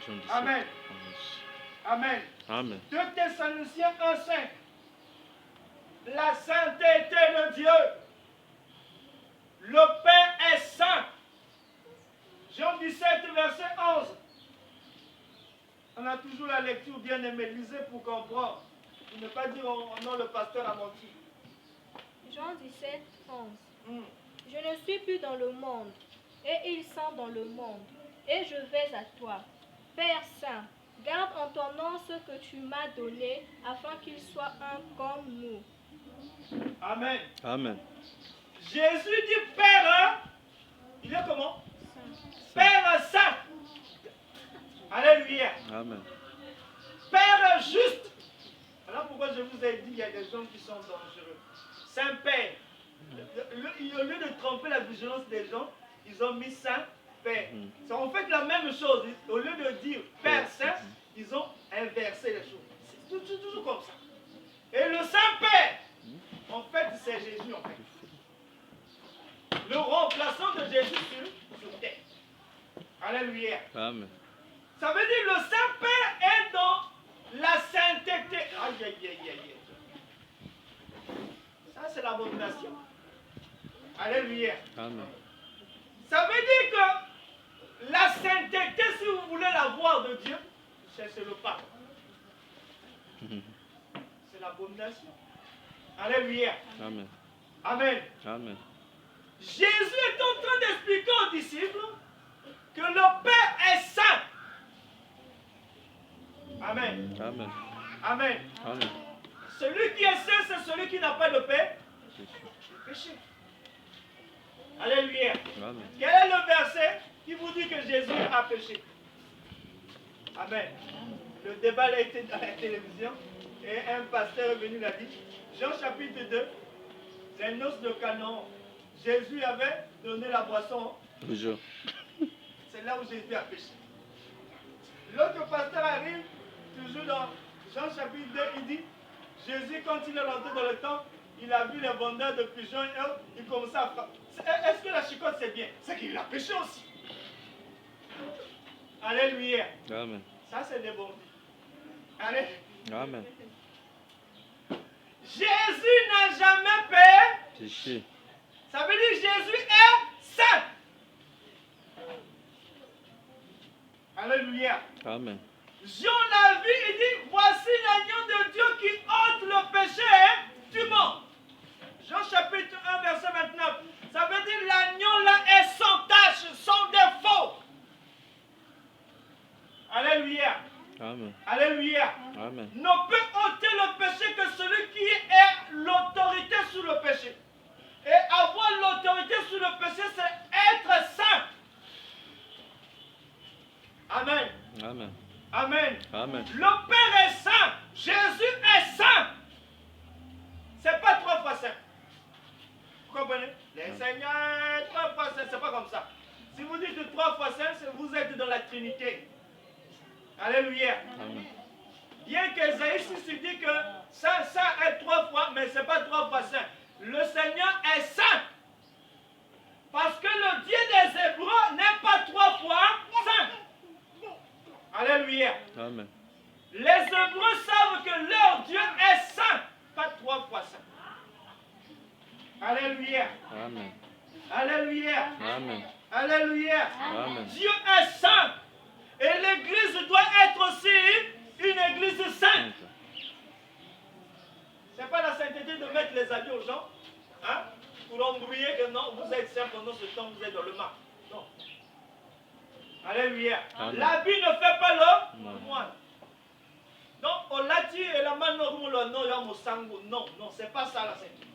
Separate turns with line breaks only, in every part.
Jean 17,
Amen.
11.
Amen.
Amen.
2 Thessaloniciens 1,5. La sainteté de Dieu. Le Père est saint. Jean 17, verset 11. On a toujours la lecture bien aimée. Lisez pour comprendre. Pour ne pas dire oh non, le pasteur a menti.
Jean 17, 11. Je ne suis plus dans le monde, et ils sont dans le monde, et je vais à toi. Père Saint, garde en ton nom ce que tu m'as donné, afin qu'ils soient un comme nous.
Amen.
Amen.
Jésus dit Père, il est comment?
Saint.
Père Saint. Alléluia.
Amen.
Père juste. Voilà pourquoi je vous ai dit il y a des gens qui sont dangereux. Saint-Père. Au lieu de tromper la vigilance des gens, ils ont mis Saint-Père. C'est en fait la même chose. Au lieu de dire Père Saint, ils ont inversé les choses. C'est toujours comme ça. Et le Saint-Père, en fait, c'est Jésus en fait. Le remplaçant de Jésus sur terre. Alléluia.
Amen.
Ça veut dire le Saint-Père est dans la sainteté. Aïe, aïe, aïe, aïe. Ça, c'est l'abomination. Alléluia.
Amen.
Ça veut dire que la sainteté, si vous voulez la voir de Dieu, cherchez le pas. C'est l'abomination. Alléluia.
Amen.
Amen.
Amen.
Jésus est en train d'expliquer aux disciples que le Père est saint. Amen.
Amen.
Amen.
Amen.
Celui qui est saint, c'est celui qui n'a pas de péché. Alléluia.
Amen.
Quel est le verset qui vous dit que Jésus a péché? Amen. Le débat a été dans la télévision et un pasteur est venu l'a dit. Jean chapitre 2, les noces de Canaan. Jésus avait donné la boisson.
Toujours.
C'est là où Jésus a péché. L'autre pasteur arrive, toujours dans Jean chapitre 2, il dit, Jésus quand il est rentré dans le temple, il a vu les vendeurs de pigeons et il commençait à frapper. Est-ce que la chicotte c'est bien? C'est qu'il a péché aussi. Alléluia.
Amen.
Ça c'est des bons. Allez.
Amen.
Jésus n'a jamais
Péché.
Ça veut dire Jésus est saint. Alléluia.
Amen.
Jean l'a vu, il dit, voici l'agneau de Dieu qui ôte le péché du monde. Jean chapitre 1, verset 29. Ça veut dire l'agneau là est sans tache, sans défaut. Alléluia.
Amen.
Alléluia.
Amen.
Ne peut ôter le péché que celui qui est l'autorité sur le péché. Et avoir l'autorité sur le péché, c'est être saint. Amen.
Amen.
Amen.
Amen.
Le Père est saint. Jésus est saint. C'est pas 3 fois saint. Vous comprenez? Les seigneurs, 3 fois saint, c'est pas comme ça. Si vous dites 3 fois saint, vous êtes dans la Trinité. Alléluia.
Amen.
Bien qu'Ésaïe se dit que ça est 3 fois, mais ce n'est pas 3 fois saint. Le Seigneur est saint. Parce que le Dieu des Hébreux n'est pas 3 fois saint. Alléluia.
Amen.
Les Hébreux savent que leur Dieu est saint, pas 3 fois saint. Alléluia.
Amen.
Alléluia.
Amen.
Alléluia.
Amen.
Dieu est saint. Et l'Église doit être aussi une Église sainte. Ce n'est pas la sainteté de mettre les habits aux gens, hein, pour embrouiller que non, vous êtes saint pendant ce temps, vous êtes dans le mal. Non. Alléluia. L'habit ne fait pas le moine. Donc, on l'a dit, et la main non, c'est pas ça la sainteté.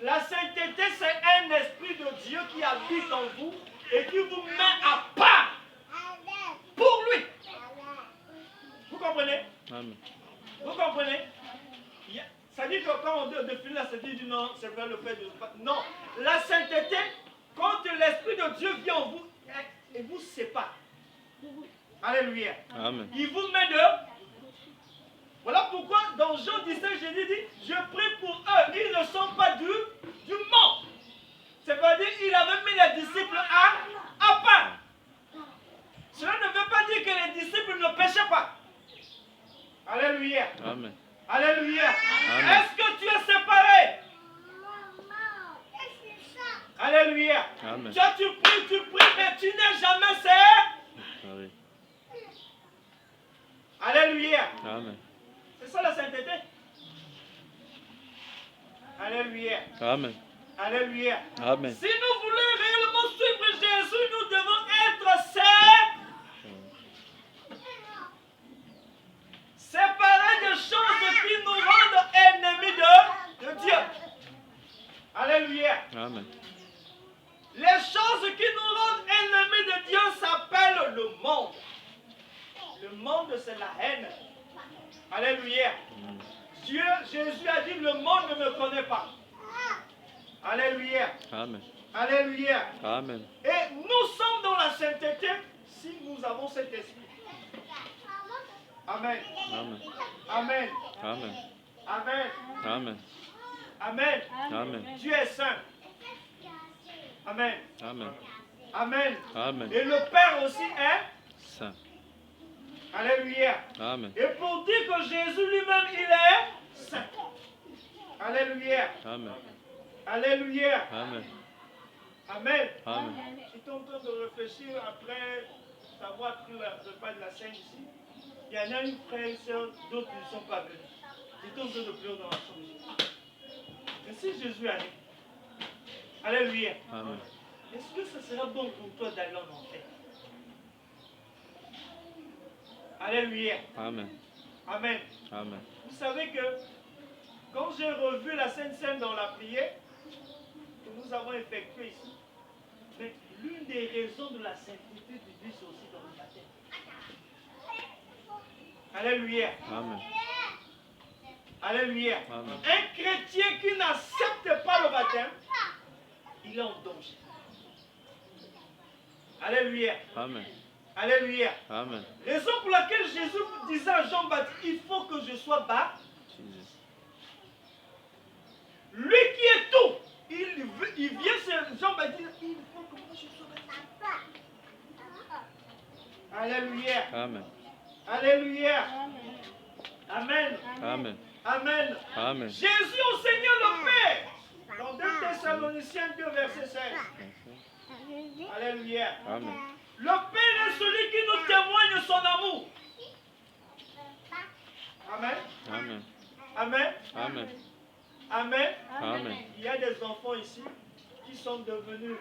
La sainteté, c'est un esprit de Dieu qui habite en vous et qui vous met à part pour lui. Vous comprenez?
Amen.
Vous comprenez? Ça dit que quand on définit la sainteté, dit non, c'est pas le fait de... Non, la sainteté, quand l'esprit de Dieu vient en vous, il vous sépare. Alléluia.
Amen.
Il vous met de... Voilà pourquoi dans Jean 17, Jésus dit, je prie pour eux, ils ne sont pas du monde. C'est-à-dire qu'il avait mis les disciples à part. Cela ne veut pas dire que les disciples ne pas. Alléluia.
Amen.
Alléluia.
Amen.
Est-ce que tu es séparé? Alléluia.
Amen.
Toi, tu pries, mais tu n'es jamais séparé.
Ah oui.
Alléluia.
Amen.
C'est ça la sainteté. Alléluia.
Amen.
Alléluia.
Amen.
Si nous voulons réellement suivre Jésus, nous devons être séparés des choses qui nous rendent ennemis de Dieu. Alléluia.
Amen.
Les choses qui nous rendent ennemis de Dieu s'appellent le monde. Le monde, c'est la haine. Alléluia. Jésus a dit, le monde ne me connaît pas. Alléluia.
Amen.
Alléluia.
Amen.
Et nous sommes dans la sainteté si nous avons cet esprit. Amen.
Amen.
Amen.
Amen.
Amen.
Amen.
Amen.
Amen.
Dieu est saint. Amen.
Amen.
Amen.
Amen.
Et le Père aussi est
Saint.
Alléluia.
Amen.
Et pour dire que Jésus lui-même, il est saint. Alléluia.
Amen.
Alléluia.
Amen.
Amen.
Amen.
J'étais en train de réfléchir après avoir pris le repas de la Sainte ici. Il y en a une frère et soeur, d'autres ne sont pas venus. J'étais en train de pleurer dans la chambre. Mais si Jésus allait, alléluia,
Amen.
est-ce que ce serait bon pour toi d'aller en enfer? Alléluia.
Amen.
Amen.
Amen.
Vous savez que quand j'ai revu la Sainte Seine dans la prière que nous avons effectuée ici, mais l'une des raisons de la sainteté du Dieu, c'est aussi dans le baptême. Alléluia.
Amen.
Alléluia.
Amen.
Un chrétien qui n'accepte pas le baptême, il est en danger. Alléluia.
Amen.
Alléluia.
Amen.
Raison pour laquelle Jésus disait à Jean-Baptiste, il faut que je sois baptisé.
Jesus.
Lui qui est tout, il vient sur Jean-Baptiste, il faut que moi je sois baptisé. Alléluia.
Amen.
Alléluia. Amen.
Amen.
Amen.
Amen.
Jésus enseignait le Père. Dans 2 Thessaloniciens 2, verset 16. Alléluia.
Amen.
Le Père est celui qui nous témoigne son amour. Amen.
Amen.
Amen.
Amen.
Amen.
Amen.
Il y a des enfants ici qui sont devenus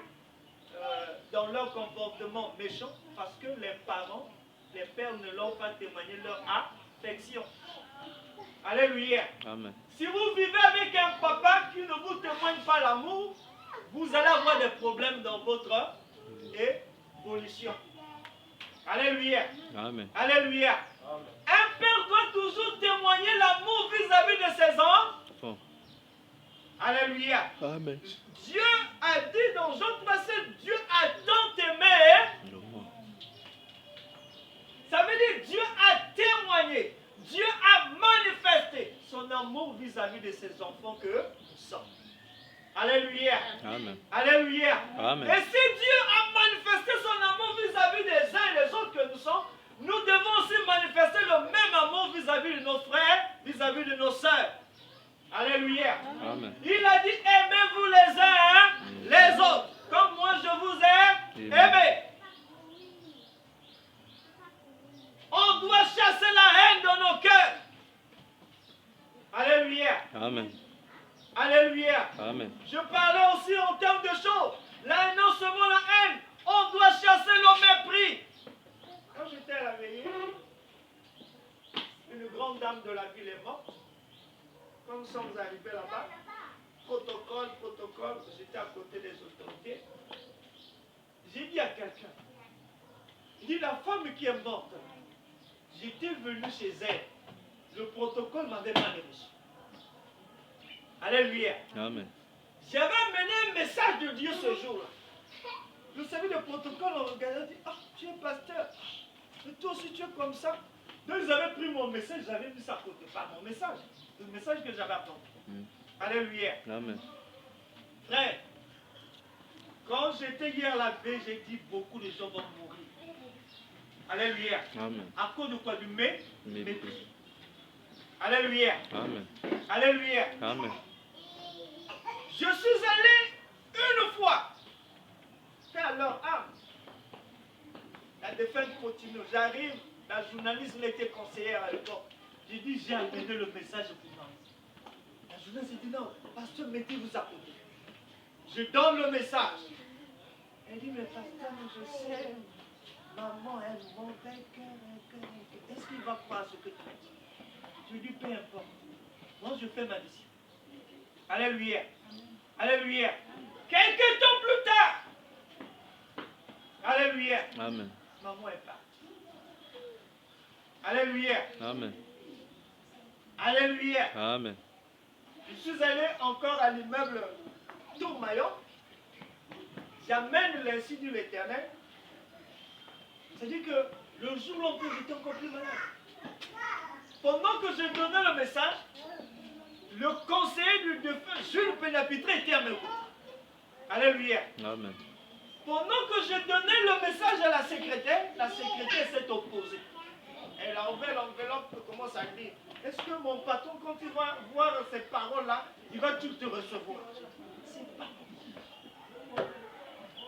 dans leur comportement méchant parce que les parents, les pères ne leur ont pas témoigné leur affection. Alléluia.
Amen.
Si vous vivez avec un papa qui ne vous témoigne pas l'amour, vous allez avoir des problèmes dans votre évolution. Alléluia.
Amen.
Alléluia. Un père doit toujours témoigner l'amour vis-à-vis de ses enfants.
Bon.
Alléluia.
Amen.
Dieu a dit dans Jean 3,7, Dieu a tant aimé. Ça veut dire Dieu a témoigné. Dieu a manifesté son amour vis-à-vis de ses enfants que nous sommes. Alléluia.
Amen.
Alléluia.
Amen.
Et si Dieu a manifesté son amour vis-à-vis des uns et des autres que nous sommes, nous devons aussi manifester le même amour vis-à-vis de nos frères, vis-à-vis de nos sœurs. Alléluia.
Amen.
Il a dit, aimez-vous les uns les autres, comme moi je vous ai aimé. On doit chasser la haine dans nos cœurs. Alléluia.
Amen.
Alléluia.
Amen.
Je parlais aussi en termes de choses. Là, non seulement la haine, on doit chasser le mépris. Quand j'étais à la veillée, une grande dame de la ville est morte. Quand nous sommes arrivés là-bas, protocole, j'étais à côté des autorités. J'ai dit à quelqu'un, dit la femme qui est morte, j'étais venu chez elle. Le protocole m'avait mal reçu. Alléluia.
Amen.
J'avais amené un message de Dieu ce jour-là. Vous savez, le protocole, on regardait, on dit, ah, tu es pasteur. Et toi aussi, tu es comme ça. Donc, ils avaient pris mon message, j'avais mis ça à côté. Pas mon message, le message que j'avais apporté. Alléluia.
Amen.
Frère, quand j'étais hier à la veille, j'ai dit, beaucoup de gens vont mourir. Alléluia.
Amen.
À cause de quoi? Du
Mépris.
mépris. Alléluia.
Amen.
Alléluia.
Amen.
Je suis allé une fois. Et alors, la défaite continue. J'arrive, la journaliste était conseillère à l'époque. J'ai dit, j'ai amené le message pour moi. La journaliste dit, non, pasteur, mettez-vous à côté. Je donne le message. Elle dit, mais pasteur, je sais, maman, elle monte un cœur. Est-ce qu'il va croire ce que tu dis? Je lui dis, peu importe. Moi, je fais ma mission. Alléluia. Alléluia. Quelques temps plus tard. Alléluia.
Amen.
Maman est partie. Alléluia.
Amen.
Alléluia.
Amen.
Je suis allé encore à l'immeuble Tourmaillon. J'amène l'insigne de l'Éternel. C'est-à-dire que le jour où l'on peut, j'étais encore plus malade. Pendant que je donnais le message, le conseiller du défunt Jules Pénapitré était à mes côtés. Alléluia.
Amen.
Pendant que je donnais le message à la secrétaire s'est opposée. Elle a ouvert l'enveloppe et commence à dire, est-ce que mon patron, quand il va voir ces paroles-là, il va tout te recevoir? C'est pas possible.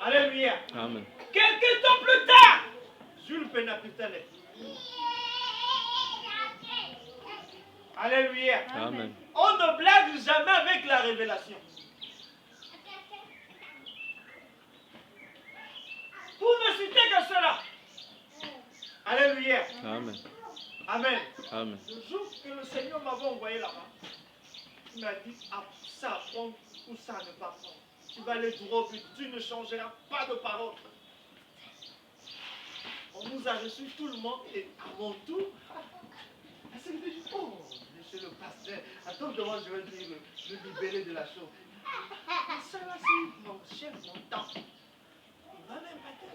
Alléluia.
Amen.
Quelques temps plus tard, Jules Pénapitré est. Alléluia.
Amen.
On ne blague jamais avec la révélation. Pour ne citer que cela. Alléluia.
Amen.
Amen.
Amen.
Le jour que le Seigneur m'avait envoyé là-bas, il m'a dit, ça à prendre ou ça à ne pas prendre. Tu vas aller droit au but, tu ne changeras pas de parole. On nous a reçus tout le monde et à mon tour, c'est dit, oh, monsieur le pasteur, attends, moi je vais dire le libérer de la chose. Ça là, c'est mon chef, mon temps. Il va même pas dire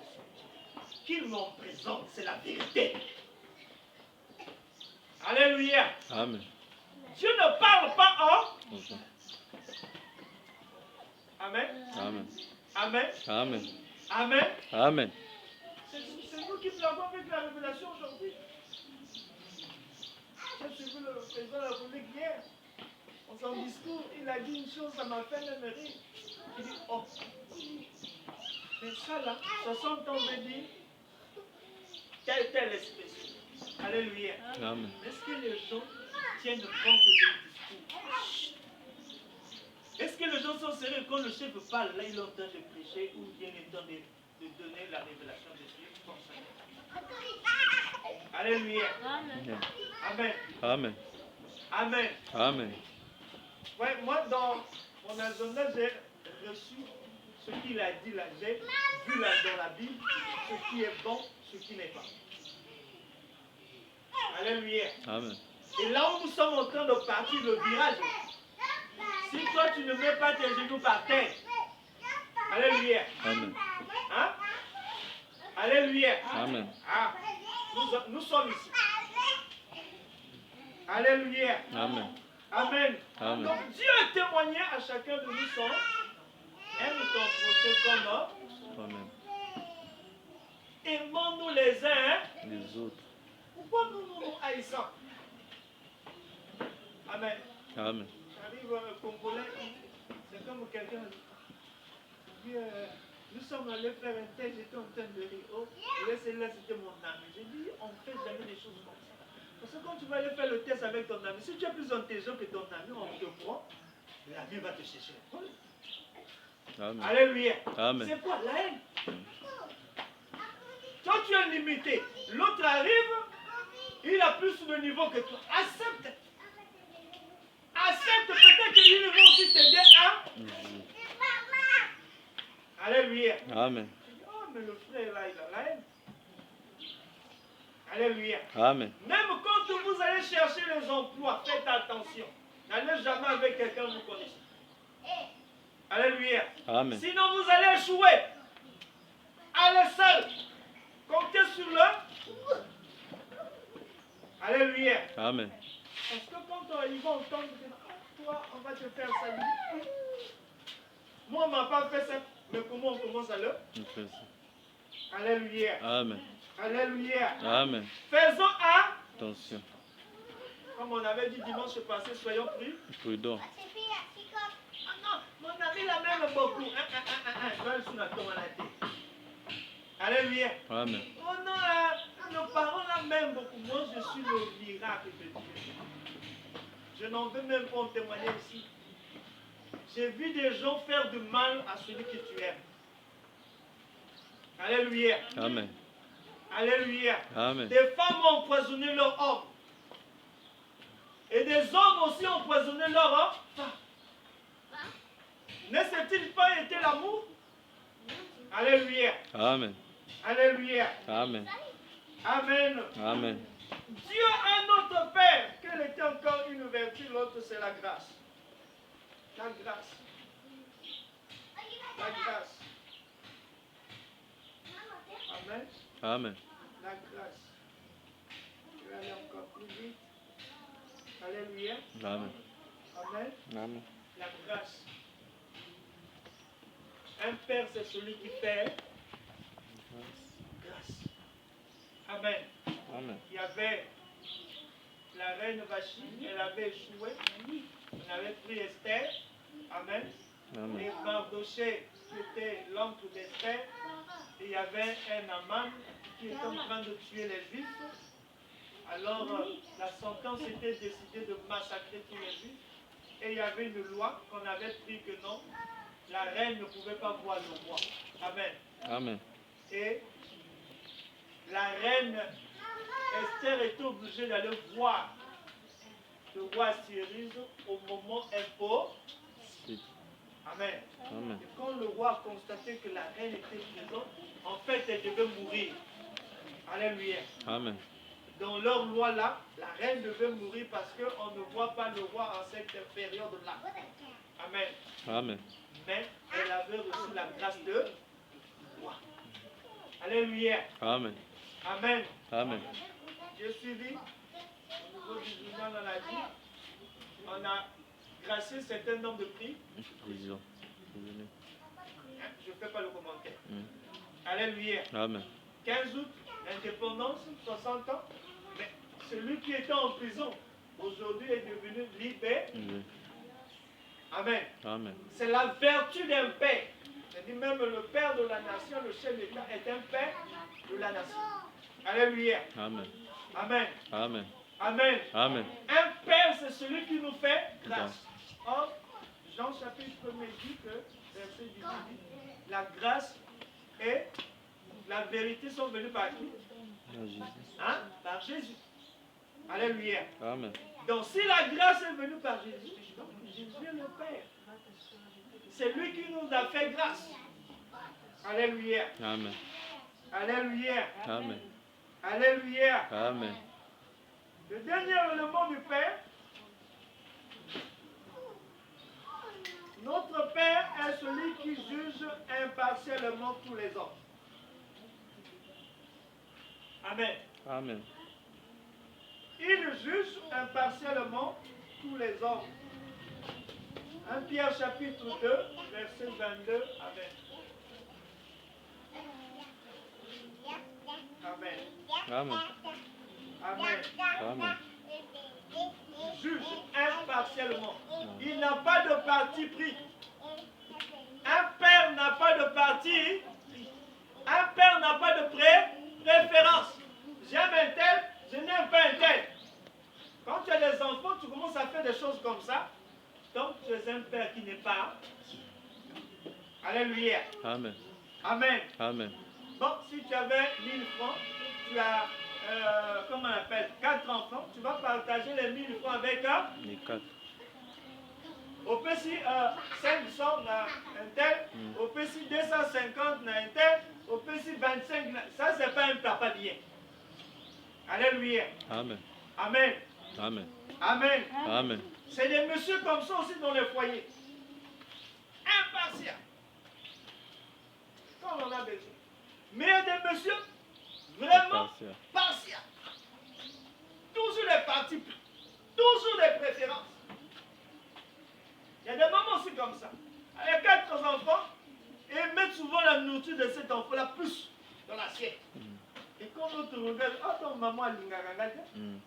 qu'il m'en présente, c'est la vérité. Alléluia.
Amen.
Dieu ne parle pas en.
Ok.
Amen.
Amen.
Amen.
Amen.
Amen.
Amen.
C'est nous qui blaguons avec la révélation aujourd'hui. J'ai suivi le président de la République hier. Dans son discours, il a dit une chose, ça m'a fait même rire. Il dit, oh, mais ça là, 60 ans veut dire telle espèce. Alléluia.
Amen.
Est-ce que les gens tiennent compte du discours? Est-ce que les gens sont sérieux quand le chef parle, là il est en train de prêcher ou bien il est en train de donner la révélation de Dieu comme ça? Alléluia.
Amen.
Amen.
Amen.
Amen.
Amen.
Ouais, moi dans mon agenda, j'ai reçu ce qu'il a dit là. J'ai vu là dans la Bible ce qui est bon, ce qui n'est pas. Alléluia.
Amen.
Et là où nous sommes en train de partir le virage, si toi tu ne mets pas tes genoux par terre, alléluia.
Amen.
Hein? Alléluia.
Amen.
Ah, nous sommes ici. Alléluia.
Amen.
Amen.
Amen.
Donc Dieu a témoigné à chacun de nous son aime ton prochain comme
Amen.
aimons-nous les uns.
Les autres.
Pourquoi nous haïssons? Amen.
Amen.
J'arrive Congolais, c'est comme quelqu'un dit, nous sommes allés faire un test, j'étais en train de rire. Oh, là c'était mon ami. J'ai dit, on ne fait jamais des choses comme ça. Parce que quand tu vas aller faire le test avec ton ami, si tu es plus intelligent que ton ami, on te prend, l'ami va te chercher le problème.
Amen.
Alléluia.
Amen.
C'est quoi la haine? Toi tu es limité. L'autre arrive, il a plus de niveau que toi. Accepte. Accepte, peut-être qu'il va aussi t'aider à. Alléluia.
Amen.
Oh, mais le frère là, il a la haine. Alléluia.
Amen.
Même quand vous allez chercher les emplois, faites attention. N'allez jamais avec quelqu'un que vous connaissez. Alléluia.
Amen.
Sinon vous allez échouer. Allez seul. Comptez sur le. Alléluia.
Amen.
Parce que quand ils vont entendre que toi, on va te faire ça. Moi, on ne m'a pas fait ça. Mais comment on commence à le. Alléluia.
Amen.
Alléluia.
Amen.
Faisons
Attention.
comme on avait dit dimanche passé, soyons
Prudent.
Ah non, mon ami la même beaucoup. Alléluia.
Amen.
Oh non, nos parents la même beaucoup. Moi, je suis le miracle de Dieu. Je n'en veux même pas en témoigner ici. J'ai vu des gens faire du mal à celui que tu aimes. Alléluia.
Amen.
Alléluia.
Amen.
Des femmes ont empoisonné leur homme. Et des hommes aussi ont empoisonné leur femme. Ne s'est-il pas été l'amour? Alléluia.
Amen.
Alléluia.
Amen.
Amen.
Amen.
Dieu a notre Père. Quelle était encore une vertu? L'autre, c'est la grâce. La grâce. La grâce. Amen.
Amen.
La grâce. Je vais aller encore plus vite. Alléluia.
Amen.
Amen.
Amen.
La grâce. Un père, c'est celui qui fait grâce. Amen.
Amen.
Il y avait la reine Vachi, elle avait échoué. On avait pris Esther. Amen.
Amen.
Et Mardoché, qui était l'oncle d'Esther. Et il y avait un Aman qui était en train de tuer les Juifs. Alors, la sentence était décidée de massacrer tous les Juifs. Et il y avait une loi qu'on avait pris que non, la reine ne pouvait pas voir le roi. Amen.
Amen.
Et la reine Esther était obligée d'aller voir le roi Cyrus au moment impossible. Amen.
Amen.
Et quand le roi a constaté que la reine était présente, en fait, elle devait mourir. Alléluia.
Amen.
Dans leur loi là, la reine devait mourir parce qu'on ne voit pas le roi en cette période-là. Amen.
Amen.
Mais elle avait reçu la grâce de roi. Alléluia.
Amen.
Amen.
Amen.
J'ai suivi au niveau du journal, on a dit, on a gracié certains nombres de prix.
Disons.
Je ne fais pas le commentaire.
Mm.
Alléluia.
Amen.
15 août, l'indépendance, 60 ans. Mais celui qui était en prison, aujourd'hui est devenu libéré.
Oui.
Amen.
Amen.
C'est la vertu d'un père. C'est-à-dire même le père de la nation, le chef d'État, est un père de la nation. Alléluia.
Amen.
Amen.
Amen.
Amen.
Amen.
Un père, c'est celui qui nous fait grâce. Or, Jean chapitre 1 dit que, verset 18 dit, la grâce et la vérité sont venues par qui? Hein? Par Jésus. Alléluia.
Amen.
Donc si la grâce est venue par Jésus, donc Jésus est le Père. C'est lui qui nous a fait grâce. Alléluia.
Amen.
Alléluia.
Amen.
Alléluia.
Amen.
Le dernier élément du Père, notre Père est celui qui juge impartialement tous les hommes. Amen.
Amen.
Il juge impartialement tous les hommes. 1 Pierre chapitre 2, verset 22 à 20. Amen.
Amen.
Amen.
Amen.
Juge impartialement. Il n'a pas de parti pris. Un père n'a pas de parti. Un père n'a pas de préférence. J'aime un tel, je n'aime pas un tel. Quand tu as des enfants, tu commences à faire des choses comme ça. Donc tu es un père qui n'est pas. Alléluia.
Amen.
Amen.
Amen.
Bon, si tu avais 1000 francs, tu as, comment on appelle, 4 enfants, tu vas partager les 1000 francs avec un.
Les 4.
Au PC 500 un tel, au PC 250 un tel, au PC 25, ça c'est pas un papa bien. Alléluia.
Amen.
Amen.
Amen.
Amen.
Amen.
C'est des messieurs comme ça aussi dans les foyers. Impartial. Quand on a besoin. Mais il y a des messieurs vraiment partial. Toujours les partis pris. Toujours des préférences. Il y a des mamans aussi comme ça. Il y a 4 enfants et ils mettent souvent la nourriture de cet enfant-là plus dans l'assiette. Et quand Attends, maman a l'ingagagate.
Mm.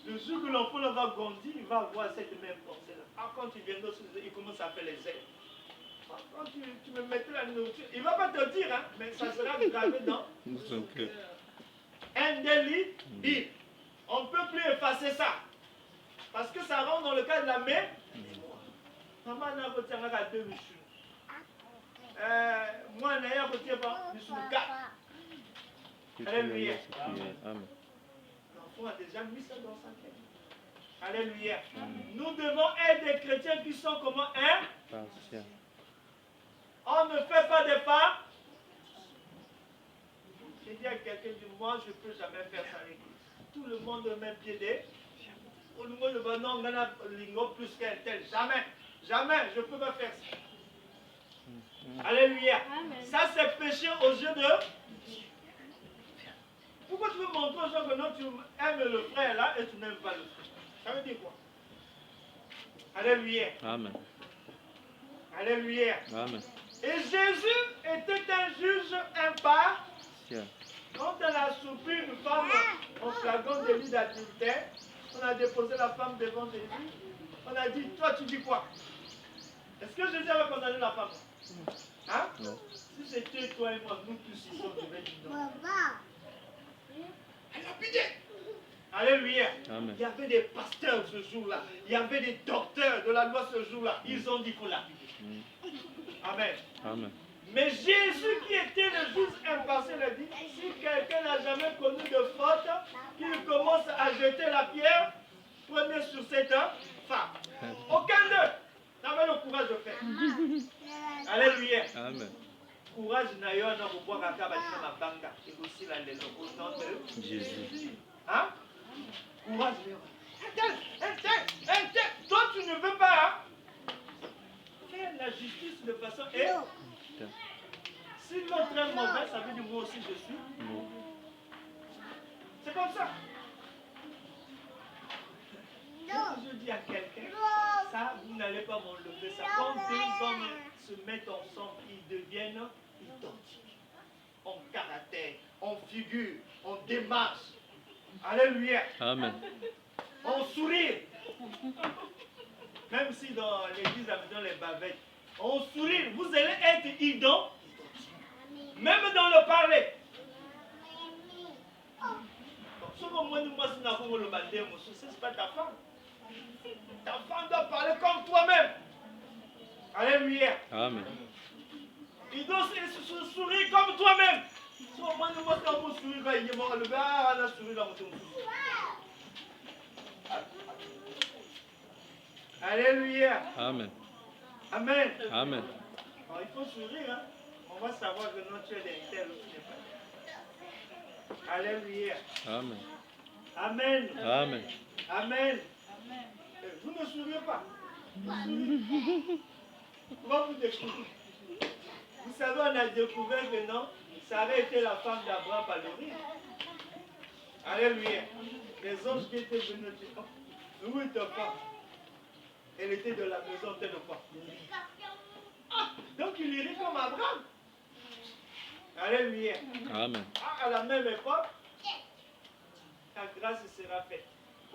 Le jour que l'enfant là va grandir, il va avoir cette même pensée-là. Ah, quand tu viens d'au il commence à faire les ailes. Ah, quand tu me mettais la nourriture, il ne va pas te dire, hein, mais ça sera gravé dans
Son cœur.
indélébile. On ne peut plus effacer ça. Parce que ça rentre dans le cadre de la mère. Maman n'a pas tiré à 2 michus. Moi, je n'ai pas michus 4. Alléluia.
Amen.
L'enfant a déjà mis ça dans sa tête. Alléluia. Nous devons être des chrétiens qui sont comment
Patient.
On ne fait pas des pas. J'ai dit à quelqu'un, moi je ne peux jamais faire ça à l'église. Tout le monde met pied des. Tout le monde va non, on a lingo plus qu'un tel. Jamais. Jamais, je ne peux pas faire ça. Alléluia.
Amen.
Ça c'est péché aux yeux de. Pourquoi tu veux montrer aux gens que non, tu aimes le frère là et tu n'aimes pas le frère? Ça veut dire quoi? Alléluia.
Amen.
Alléluia.
Amen.
Et Jésus était un juge impartial.
Tiens.
Quand on a soupé une femme en flagrant délit d'adultère, on a déposé la femme devant Jésus. On a dit, toi tu dis quoi? Est-ce que Jésus avait condamné la femme? Hein?
Non.
Si c'était toi et moi, nous tous ici, on devait dire non. Elle a pitié. Alléluia.
Amen.
Il y avait des pasteurs ce jour-là. Il y avait des docteurs de la loi ce jour-là. Ils ont dit qu'il faut l'appliquer. Amen.
Amen.
Mais Jésus qui était le juge impartial a dit, si quelqu'un n'a jamais connu de faute, qu'il commence à jeter la pierre, prenez sur cette femme. Aucun d'eux n'avait le courage de faire. Alléluia.
Amen.
Courage n'a eu un homme pour boire à ma banga. Et aussi là, les locaux de
Jésus.
Hein? Courage n'a eu. Toi tu ne veux pas faire la justice de façon. Si l'autre est mauvais, ça veut dire moi aussi je suis.
Non.
C'est comme ça. Je dis à quelqu'un, ça, vous n'allez pas m'enlever ça. Quand deux hommes se mettent ensemble, ils deviennent identiques. En caractère, en figure, en démarche. Alléluia.
Amen.
En sourire. Même si dans l'église, dans les bavettes, en sourire, vous allez être identiques. Même dans le parler. C'est pas ta femme. Ta femme doit parler comme toi-même. Alléluia.
Amen.
Il doit se sourire comme toi-même. Alléluia.
Amen.
Amen.
Amen.
Alors, il faut sourire. Hein? On va savoir que notre Dieu est tel ou n'est pas. Alléluia.
Amen.
Amen.
Amen.
Amen. Vous ne souriez pas. Vous souriez. Comment vous découvrez? Vous savez, on a découvert que non, Sarah était la femme d'Abraham par le rire. Alléluia. Les anges qui étaient venus dire, oh, où est ta femme? Elle était de la maison de quoi? Ah, donc il rit comme Abraham. Alléluia.
Amen.
Ah, à la même époque, ta grâce sera faite.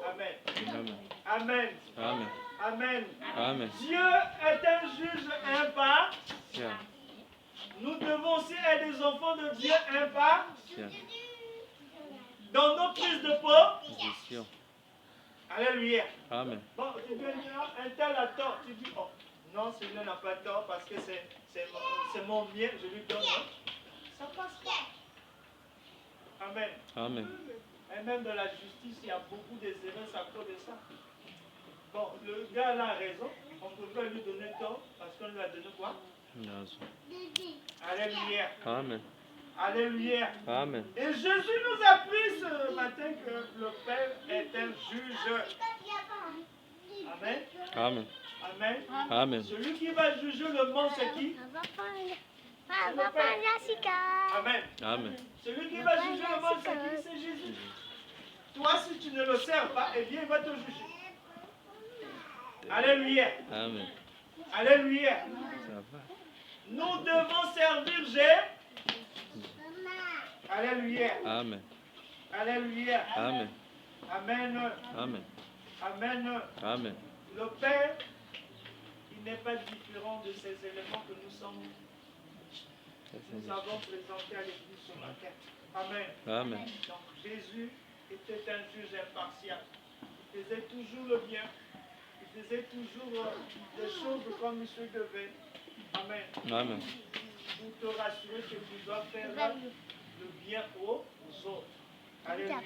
Amen.
Amen.
Amen.
Amen.
Amen.
Amen.
Dieu est un juge impartial.
Tiens.
Nous devons aussi être des enfants de Dieu impartial.
Tiens.
Dans nos prises de peau.
Position.
Alléluia.
Amen.
Bon, tu viens dire, un tel a tort. Tu dis, oh, non, celui-là n'a pas tort parce que c'est mon bien, je lui donne. Non? Ça passe pas. Amen.
Amen.
Et même dans la justice, il y a beaucoup d'erreurs à cause de ça. Bon, le gars là a raison. On ne peut pas lui donner tort parce qu'on lui a donné quoi? Alléluia.
Amen.
Alléluia.
Amen.
Et Jésus nous a appris ce matin que le Père est un juge. Amen.
Amen.
Amen.
Amen.
Celui qui va juger le monde, c'est qui? Amen.
Amen.
Celui qui va juger le monde, c'est qui? C'est Jésus. Toi, si tu ne le sers pas, eh bien, il va te juger. Alléluia.
Amen.
Alléluia.
Ça va.
Nous devons servir Jésus. Alléluia.
Amen.
Alléluia.
Amen.
Amen.
Amen.
Amen.
Amen.
Le Père, il n'est pas différent de ces éléments que nous avons présentés à l'Église ce matin. Amen.
Amen.
Donc Jésus était un juge impartial. Il faisait toujours le bien. Il faisait toujours des choses comme il se devait. Amen.
Amen.
Pour te rassurer que tu dois faire le bien aux autres. Alléluia.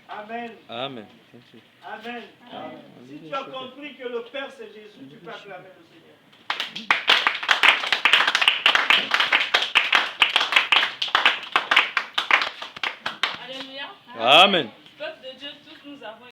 Amen.
Amen. Thank you.
Amen.
Amen.
Si tu as compris que le Père c'est Jésus, tu peux acclamer le Seigneur.
Alléluia.
Amen.
Peuple de Dieu, tous nous avons